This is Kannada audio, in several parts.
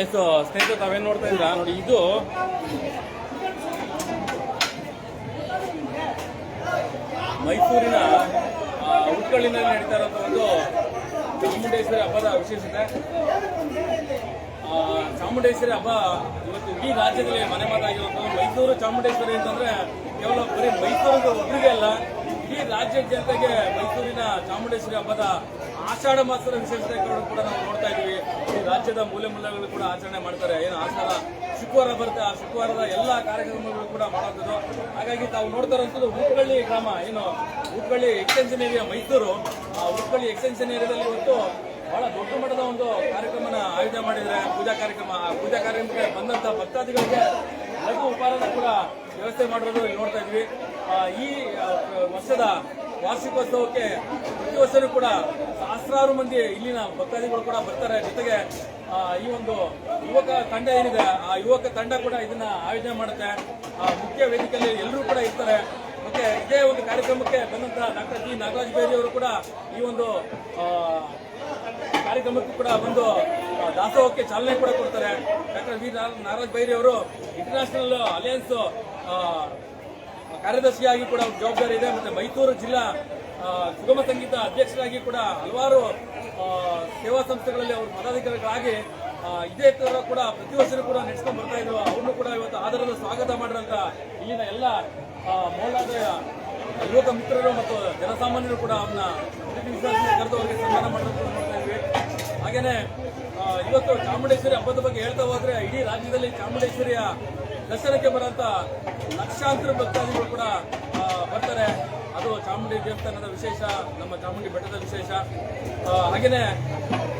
ಎಷ್ಟು ಸ್ನೇಹಿತರು ತಾವೇನು ನೋಡ್ತಾ ಇದ್ದೀರಾ ನೋಡಿ, ಇದು ಮೈಸೂರಿನ ಉಟ್ಕಳ್ಳಿನಲ್ಲಿ ನಡೀತಾ ಇರೋ ಒಂದು ಚಾಮುಂಡೇಶ್ವರಿ ಹಬ್ಬದ ವಿಶೇಷತೆ. ಚಾಮುಂಡೇಶ್ವರಿ ಹಬ್ಬ ಇವತ್ತು ಇಡೀ ರಾಜ್ಯದಲ್ಲಿ ಮನೆ ಮಾತಾಗಿರುವಂಥದ್ದು. ಮೈಸೂರು ಚಾಮುಂಡೇಶ್ವರಿ ಅಂತಂದ್ರೆ ಕೇವಲ ಬರೀ ಮೈಸೂರಿಗೆ ಒಬ್ಬರಿಗೆ ಅಲ್ಲ, ಇಡೀ ರಾಜ್ಯದ ಜನತೆಗೆ ಮೈಸೂರಿನ ಚಾಮುಂಡೇಶ್ವರಿ ಹಬ್ಬದ ಆಷಾಢ ಮಾಸದ ವಿಶೇಷತೆಗಳನ್ನು ಕೂಡ ನಾವು ನೋಡ್ತಾ ಇದ್ದೀವಿ. ಈ ರಾಜ್ಯದ ಮೂಲೆ ಮೂಲೆಗಳು ಕೂಡ ಆಚರಣೆ ಮಾಡ್ತಾರೆ. ಏನು ಆಷಾಢ ಶುಕ್ರವಾರ ಬರುತ್ತೆ, ಆ ಶುಕ್ರವಾರದ ಎಲ್ಲ ಕಾರ್ಯಕ್ರಮಗಳು ಕೂಡ ಮಾಡುವಂಥದ್ದು. ಹಾಗಾಗಿ ತಾವು ನೋಡ್ತಾ ಇರುವಂಥದ್ದು ಉಟ್ಕಳ್ಳಿ ಗ್ರಾಮ, ಏನು ಉಟ್ಕಳ್ಳಿ ಎಕ್ಸ್ಟೆನ್ಷನ್ ಏರಿಯಾ ಮೈಸೂರು. ಆ ಉಟ್ಕಳ್ಳಿ ಎಕ್ಸ್ಟೆನ್ಷನ್ ಏರಿಯಾದಲ್ಲಿ ಇವತ್ತು ಬಹಳ ದೊಡ್ಡ ಮಟ್ಟದ ಒಂದು ಕಾರ್ಯಕ್ರಮನ ಆಯೋಜನೆ ಮಾಡಿದ್ದಾರೆ, ಪೂಜಾ ಕಾರ್ಯಕ್ರಮ. ಆ ಪೂಜಾ ಕಾರ್ಯಕ್ರಮಕ್ಕೆ ಬಂದಂತ ಭಕ್ತಾದಿಗಳಿಗೆ ಲಘು ಉಪಹಾರದ ಕೂಡ ವ್ಯವಸ್ಥೆ ಮಾಡಿರೋದು ಇಲ್ಲಿ ನೋಡ್ತಾ ಇದ್ವಿ. ಈ ವರ್ಷದ ವಾರ್ಷಿಕೋತ್ಸವಕ್ಕೆ ಪ್ರತಿ ವರ್ಷನೂ ಕೂಡ ಸಹಸ್ರಾರು ಮಂದಿ ಇಲ್ಲಿನ ಭಕ್ತಾದಿಗಳು ಕೂಡ ಬರ್ತಾರೆ. ಜೊತೆಗೆ ಈ ಒಂದು ಯುವಕ ತಂಡ ಏನಿದೆ, ಆ ಯುವಕ ತಂಡ ಕೂಡ ಇದನ್ನ ಆಯೋಜನೆ ಮಾಡುತ್ತೆ. ಮುಖ್ಯ ವೇದಿಕೆಯಲ್ಲಿ ಎಲ್ಲರೂ ಕೂಡ ಇರ್ತಾರೆ. ಮತ್ತೆ ಇದೇ ಒಂದು ಕಾರ್ಯಕ್ರಮಕ್ಕೆ ಬಂದಂತಹ ಡಾಕ್ಟರ್ ಜಿ ನಾಗರಾಜ್ ಬೈರಿ ಅವರು ಕೂಡ ಈ ಒಂದು ಕಾರ್ಯಕ್ರಮಕ್ಕೂ ಕೂಡ ಒಂದು ದಾಸೋಹಕ್ಕೆ ಚಾಲನೆ ಕೂಡ ಕೊಡ್ತಾರೆ. ಡಾಕ್ಟರ್ ವಿ ನಾಗರಾಜ್ ಬೈರಿ ಅವರು ಇಂಟರ್ನ್ಯಾಷನಲ್ ಅಲಯನ್ಸ್ ಕಾರ್ಯದರ್ಶಿಯಾಗಿ ಕೂಡ ಜವಾಬ್ದಾರಿ ಇದೆ. ಮತ್ತೆ ಮೈಸೂರು ಜಿಲ್ಲಾ ಸುಗಮ ಸಂಗೀತ ಅಧ್ಯಕ್ಷರಾಗಿ ಕೂಡ ಹಲವಾರು ಸೇವಾ ಸಂಸ್ಥೆಗಳಲ್ಲಿ ಅವರು ಪದಾಧಿಕಾರಿಗಳಾಗಿ ಇದೇ ತರ ಕೂಡ ಪ್ರತಿ ವರ್ಷವೂ ಕೂಡ ನಡೆಸ್ಕೊಂಡು ಬರ್ತಾ ಇದ್ರು. ಅವ್ರನ್ನು ಕೂಡ ಇವತ್ತು ಆಧಾರದ ಸ್ವಾಗತ ಮಾಡಿರಂತ ಇಲ್ಲಿನ ಎಲ್ಲ ಮೌಲಾದ ಯುವಕ ಮಿತ್ರರು ಮತ್ತು ಜನಸಾಮಾನ್ಯರು ಕೂಡ ಅವ್ರನ್ನ ಕರೆದು ಅವರಿಗೆ ಸನ್ಮಾನ ಮಾಡೋದನ್ನು ನೋಡ್ತಾ ಇದ್ವಿ. ಹಾಗೇನೆ ಇವತ್ತು ಚಾಮುಂಡೇಶ್ವರಿ ಹಬ್ಬದ ಬಗ್ಗೆ ಹೇಳ್ತಾ ಹೋದ್ರೆ ಇಡೀ ರಾಜ್ಯದಲ್ಲಿ ಚಾಮುಂಡೇಶ್ವರಿಯ ದರ್ಶನಕ್ಕೆ ಬರುವಂತ ಲಕ್ಷಾಂತರ ಭಕ್ತಾದಿಗಳು ಕೂಡ ಬರ್ತಾರೆ. ಅದು ಚಾಮುಂಡಿ ದೇವಸ್ಥಾನದ ವಿಶೇಷ, ನಮ್ಮ ಚಾಮುಂಡಿ ಬೆಟ್ಟದ ವಿಶೇಷ. ಹಾಗೇನೆ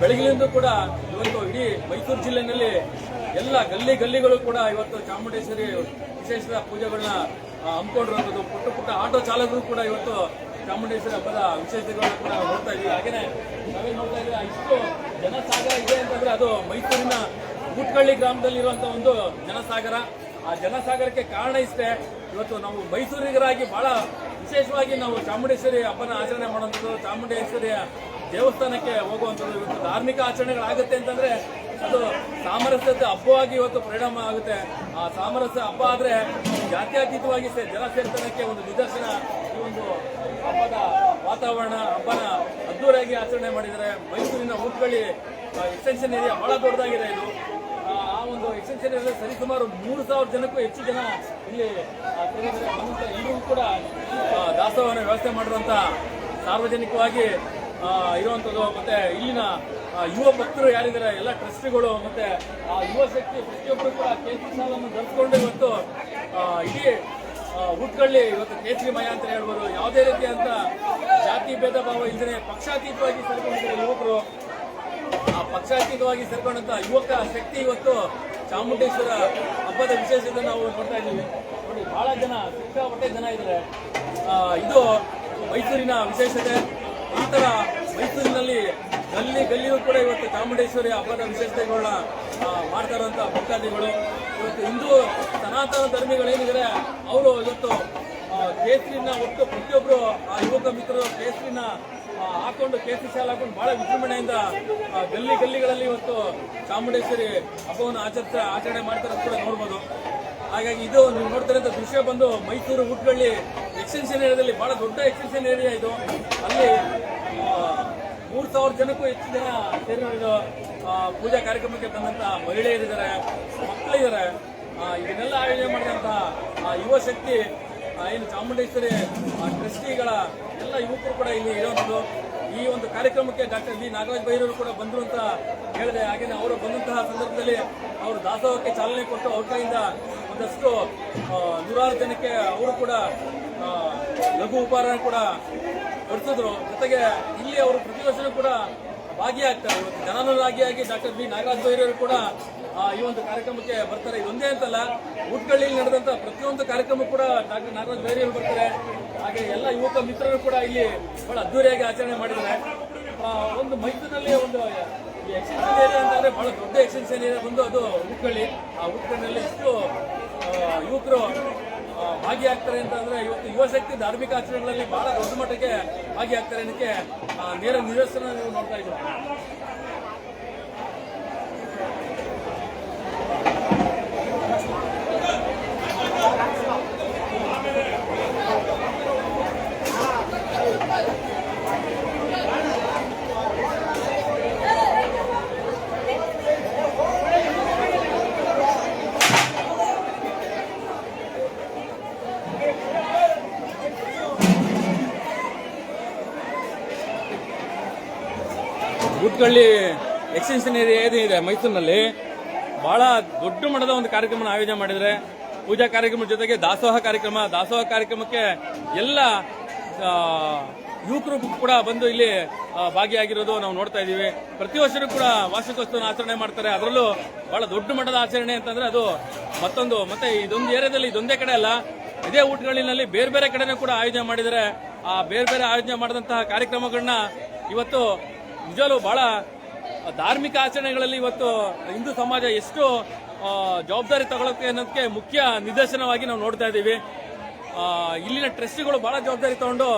ಬೆಳಗಿನಿಂದ ಕೂಡ ಇವತ್ತು ಇಡೀ ಮೈಸೂರು ಜಿಲ್ಲೆಯಲ್ಲಿ ಎಲ್ಲ ಗಲ್ಲಿಗಳು ಕೂಡ ಇವತ್ತು ಚಾಮುಂಡೇಶ್ವರಿ ವಿಶೇಷದ ಪೂಜೆಗಳನ್ನ ಹಮ್ಮಿಕೊಂಡಿರುವಂಥದ್ದು. ಪುಟ್ಟ ಪುಟ್ಟ ಆಟೋ ಚಾಲಕರು ಕೂಡ ಇವತ್ತು ಚಾಮುಂಡೇಶ್ವರಿ ಹಬ್ಬದ ವಿಶೇಷತೆಗಳನ್ನ ಕೂಡ ನೋಡ್ತಾ ಇದ್ದೀವಿ. ಹಾಗೇನೆ ನಾವೇ ನೋಡ್ತಾ ಇದ್ದೀವಿ, ಇಷ್ಟು ಜನಸಾಗರ ಇದೆ ಅಂತಂದ್ರೆ ಅದು ಮೈಸೂರಿನ ಉಟ್ಕಳ್ಳಿ ಗ್ರಾಮದಲ್ಲಿರುವಂತಹ ಒಂದು ಜನಸಾಗರ. ಆ ಜನಸಾಗರಕ್ಕೆ ಕಾರಣ ಇಷ್ಟೇ. ಇವತ್ತು ನಾವು ಮೈಸೂರಿಗರಾಗಿ ಬಹಳ ವಿಶೇಷವಾಗಿ ನಾವು ಚಾಮುಂಡೇಶ್ವರಿ ಹಬ್ಬನ ಆಚರಣೆ ಮಾಡುವಂಥದ್ದು, ಚಾಮುಂಡೇಶ್ವರಿಯ ದೇವಸ್ಥಾನಕ್ಕೆ ಹೋಗುವಂಥದ್ದು. ಇವತ್ತು ಧಾರ್ಮಿಕ ಆಚರಣೆಗಳಾಗುತ್ತೆ ಅಂತಂದ್ರೆ ಅದು ಸಾಮರಸ್ಯತೆ ಹಬ್ಬವಾಗಿ ಇವತ್ತು ಪರಿಣಾಮ ಆಗುತ್ತೆ. ಆ ಸಾಮರಸ್ಯ ಹಬ್ಬ ಆದ್ರೆ ಜಾತ್ಯತೀತವಾಗಿ ಜನ ಸೇರ್ತನಕ್ಕೆ ಒಂದು ನಿದರ್ಶನ. ಈ ಒಂದು ಹಬ್ಬದ ವಾತಾವರಣ, ಹಬ್ಬನ ಅದ್ದೂರಿಯಾಗಿ ಆಚರಣೆ ಮಾಡಿದ್ದಾರೆ. ಮೈಸೂರಿನ ಉಟ್ಕಳ್ಳಿ ಎಕ್ಸ್ಟೆನ್ಷನ್ ಏರಿಯಾ ಬಹಳ ದೊಡ್ಡದಾಗಿದೆ. ಇದು ಆ ಒಂದು ಎಕ್ಸ್ಟೆನ್ಷನ್ ಏರಿಯಾ ಸರಿಸುಮಾರು 3,000 ಜನಕ್ಕೂ ಹೆಚ್ಚು ಜನ ಇಲ್ಲಿ ಎಲ್ಲರೂ ಕೂಡ ದಾಸೋಹನ ವ್ಯವಸ್ಥೆ ಮಾಡಿರುವಂತ ಸಾರ್ವಜನಿಕವಾಗಿ ಇರುವಂತದ್ದು. ಮತ್ತೆ ಇಲ್ಲಿನ ಯುವ ಭಕ್ತರು ಯಾರಿದ್ದಾರೆ, ಎಲ್ಲ ಟ್ರಸ್ಟಿಗಳು ಮತ್ತೆ ಆ ಯುವ ಶಕ್ತಿ ಪ್ರತಿಯೊಬ್ಬರು ಕೂಡ ಕೇಸರಿ ಶಾಲನ್ನು ಧರಿಸಿಕೊಂಡು ಇವತ್ತು ಇಡೀ ಉಟ್ಕಳ್ಳಿ ಇವತ್ತು ಕೇಸರಿಮಯ ಅಂತ ಹೇಳ್ಬೋದು. ಯಾವುದೇ ರೀತಿಯಂತ ಜಾತಿ ಭೇದ ಭಾವ ಇಲ್ಲದೆ ಪಕ್ಷಾತೀತವಾಗಿ ಸೇರ್ಕೊಂಡಿದ್ದಾರೆ ಯುವಕರು. ಆ ಪಕ್ಷಾತೀತವಾಗಿ ಸೇರ್ಕೊಂಡಂತ ಯುವಕ ಶಕ್ತಿ ಇವತ್ತು ಚಾಮುಂಡೇಶ್ವರ ಹಬ್ಬದ ವಿಶೇಷತೆ ನಾವು ನೋಡ್ತಾ ಇದ್ದೀವಿ. ನೋಡಿ, ಬಹಳ ಜನ, ಸಿಕ್ಕಾಪಟ್ಟೆ ಜನ ಇದ್ದಾರೆ. ಇದು ಮೈಸೂರಿನ ವಿಶೇಷತೆ. ಈ ತರ ಮೈಸೂರಿನಲ್ಲಿ ಗಲ್ಲಿಯೂ ಕೂಡ ಇವತ್ತು ಚಾಮುಂಡೇಶ್ವರಿ ಹಬ್ಬದ ವಿಶೇಷತೆಗಳನ್ನ ಮಾಡ್ತಾ ಇರುವಂತಹ ಭಕ್ತಾದಿಗಳು. ಇವತ್ತು ಹಿಂದೂ ಸನಾತನ ಧರ್ಮಿಗಳೇನಿದ್ದಾರೆ ಅವರು ಇವತ್ತು ಕೇಸರಿನ ಒಟ್ಟು ಪ್ರತಿಯೊಬ್ಬರು ಆ ಯುವಕ ಮಿತ್ರರು ಕೇಸರಿನ ಹಾಕೊಂಡು ಕೇಸರಿ ಶಾಲೆ ಹಾಕೊಂಡು ಬಹಳ ವಿಜೃಂಭಣೆಯಿಂದ ಗಲ್ಲಿಗಳಲ್ಲಿ ಇವತ್ತು ಚಾಮುಂಡೇಶ್ವರಿ ಹಬ್ಬವನ್ನು ಆಚರಣೆ ಮಾಡ್ತಾರೆ ಕೂಡ ನೋಡ್ಬೋದು. ಹಾಗಾಗಿ ಇದು ನೀವು ನೋಡ್ತಿರೋ ದೃಶ್ಯ ಬಂದು ಮೈಸೂರು ಉಟ್ಕಳ್ಳಿ ಎಕ್ಸ್ಟೆನ್ಷನ್ ಏರಿಯಾದಲ್ಲಿ ಬಹಳ ದೊಡ್ಡ ಎಕ್ಸ್ಟೆನ್ಷನ್ ಏರಿಯಾ ಇದು. ಅಲ್ಲಿ 3,000 ಜನಕ್ಕೂ ಹೆಚ್ಚು ಜನ ಸೇರಿರೋ ಪೂಜಾ ಕಾರ್ಯಕ್ರಮಕ್ಕೆ ಬಂದಂತ ಮಹಿಳೆಯರಿದ್ದಾರೆ, ಮಕ್ಕಳಿದ್ದಾರೆ. ಇದನ್ನೆಲ್ಲ ಆಯೋಜನೆ ಮಾಡಿದಂತಹ ಯುವ ಶಕ್ತಿ, ಏನು ಚಾಮುಂಡೇಶ್ವರಿ ಟ್ರಸ್ಟಿಗಳ ಎಲ್ಲ ಯುವಕರು ಕೂಡ ಇಲ್ಲಿ ಇರುವಂಥದ್ದು. ಈ ಒಂದು ಕಾರ್ಯಕ್ರಮಕ್ಕೆ ಡಾಕ್ಟರ್ ವಿ ನಾಗರಾಜ್ ಬೈರವರು ಕೂಡ ಬಂದರು ಅಂತ ಹೇಳಿದೆ. ಹಾಗೆಯೇ ಅವರು ಬಂದಂತಹ ಸಂದರ್ಭದಲ್ಲಿ ಅವರು ದಾಸೋಹಕ್ಕೆ ಚಾಲನೆ ಕೊಟ್ಟು ಅವ್ರ ಕೈಯಿಂದ ಒಂದಷ್ಟು 100 ಜನಕ್ಕೆ ಅವರು ಕೂಡ ಲಘು ಉಪಹಾರ ಕೂಡ ಕೊಡಿಸಿದ್ರು. ಜೊತೆಗೆ ಇಲ್ಲಿ ಅವರು ಪ್ರತಿ ವರ್ಷನೂ ಕೂಡ ಭಾಗಿಯಾಗ್ತಾರೆ. ಇವತ್ತು ಜನನಾಗಿಯಾಗಿ ಡಾಕ್ಟರ್ ವಿ ನಾಗರಾಜ್ ಬೈರವರು ಕೂಡ ಈ ಒಂದು ಕಾರ್ಯಕ್ರಮಕ್ಕೆ ಬರ್ತಾರೆ. ಇದೊಂದೇ ಅಂತಲ್ಲ, ಊಟ್ಕಳ್ಳಿಯಲ್ಲಿ ನಡೆದಂತ ಪ್ರತಿಯೊಂದು ಕಾರ್ಯಕ್ರಮ ಕೂಡ ಡಾಕ್ಟರ್ ನಾಗರಾಜ್ ಬೈರಿ ಅವರು ಬರ್ತಾರೆ. ಹಾಗೆ ಎಲ್ಲ ಯುವಕ ಮಿತ್ರರು ಕೂಡ ಇಲ್ಲಿ ಬಹಳ ಅದ್ದೂರಿಯಾಗಿ ಆಚರಣೆ ಮಾಡಿದ್ದಾರೆ. ಒಂದು ಮೈಸೂರಿನಲ್ಲಿ ಒಂದು ಎಕ್ಸ್ಟೆನ್ಷನ್ ಏರಿಯಾ ಅಂತಂದ್ರೆ ಬಹಳ ದೊಡ್ಡ ಎಕ್ಸ್ಟೆನ್ಷನ್ ಏರಿಯಾ ಬಂದು ಅದು ಊಟ್ಕಳ್ಳಿ. ಆ ಊಟ್ಕಳ್ಳಿಯಲ್ಲಿ ಇಷ್ಟು ಯುವಕರು ಭಾಗಿಯಾಗ್ತಾರೆ ಅಂತಂದ್ರೆ ಇವತ್ತು ಯುವಶಕ್ತಿ ಧಾರ್ಮಿಕ ಆಚರಣೆಗಳಲ್ಲಿ ಬಹಳ ದೊಡ್ಡ ಮಟ್ಟಕ್ಕೆ ಭಾಗಿಯಾಗ್ತಾರೆ ಅನ್ನೋಕ್ಕೆ ನೇರ ನಿದರ್ಶನ ನೀವು ನೋಡ್ತಾ ಇದ್ದೀವಿ. ಊಟ್ಕಳ್ಳಿ ಎಕ್ಸ್ಟೆನ್ಷನ್ ಏರಿಯಾ ಏನಿದೆ ಮೈಸೂರಿನಲ್ಲಿ ಬಹಳ ದೊಡ್ಡ ಮಟ್ಟದ ಒಂದು ಕಾರ್ಯಕ್ರಮ ಆಯೋಜನೆ ಮಾಡಿದರೆ. ಪೂಜಾ ಕಾರ್ಯಕ್ರಮದ ಜೊತೆಗೆ ದಾಸೋಹ ಕಾರ್ಯಕ್ರಮಕ್ಕೆ ಎಲ್ಲ ಯುವಕರು ಕೂಡ ಬಂದು ಇಲ್ಲಿ ಭಾಗಿಯಾಗಿರೋದು ನಾವು ನೋಡ್ತಾ ಇದ್ದೀವಿ. ಪ್ರತಿ ವರ್ಷವೂ ಕೂಡ ವಾರ್ಷಿಕೋತ್ಸವ ಆಚರಣೆ ಮಾಡ್ತಾರೆ. ಅದರಲ್ಲೂ ಬಹಳ ದೊಡ್ಡ ಮಟ್ಟದ ಆಚರಣೆ ಅಂತಂದ್ರೆ ಅದು ಮತ್ತೆ ಇದೊಂದು ಏರಿಯಾದಲ್ಲಿ ಇದೊಂದೇ ಕಡೆ ಅಲ್ಲ, ಇದೇ ಊಟ್ಕಳ್ಳಿನಲ್ಲಿ ಬೇರೆ ಬೇರೆ ಕಡೆನೂ ಕೂಡ ಆಯೋಜನೆ ಮಾಡಿದರೆ. ಆ ಬೇರೆ ಬೇರೆ ಆಯೋಜನೆ ಮಾಡಿದಂತಹ ಕಾರ್ಯಕ್ರಮಗಳನ್ನ ಇವತ್ತು ನಿಜವೂ ಬಹಳ ಧಾರ್ಮಿಕ ಆಚರಣೆಗಳಲ್ಲಿ ಇವತ್ತು ಹಿಂದೂ ಸಮಾಜ ಎಷ್ಟು ಜವಾಬ್ದಾರಿ ತಗೊಳ್ಳೋಕೆ ಅನ್ನೋದಕ್ಕೆ ಮುಖ್ಯ ನಿದರ್ಶನವಾಗಿ ನಾವು ನೋಡ್ತಾ ಇದ್ದೀವಿ. ಇಲ್ಲಿನ ಟ್ರಸ್ಟಿಗಳು ಬಹಳ ಜವಾಬ್ದಾರಿ ತಗೊಂಡು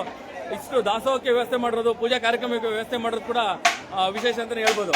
ಇಷ್ಟು ದಾಸೋಹಕ್ಕೆ ವ್ಯವಸ್ಥೆ ಮಾಡಿರೋದು, ಪೂಜಾ ಕಾರ್ಯಕ್ರಮಕ್ಕೆ ವ್ಯವಸ್ಥೆ ಮಾಡೋದು ಕೂಡ ವಿಶೇಷ ಅಂತಲೇ ಹೇಳ್ಬೋದು.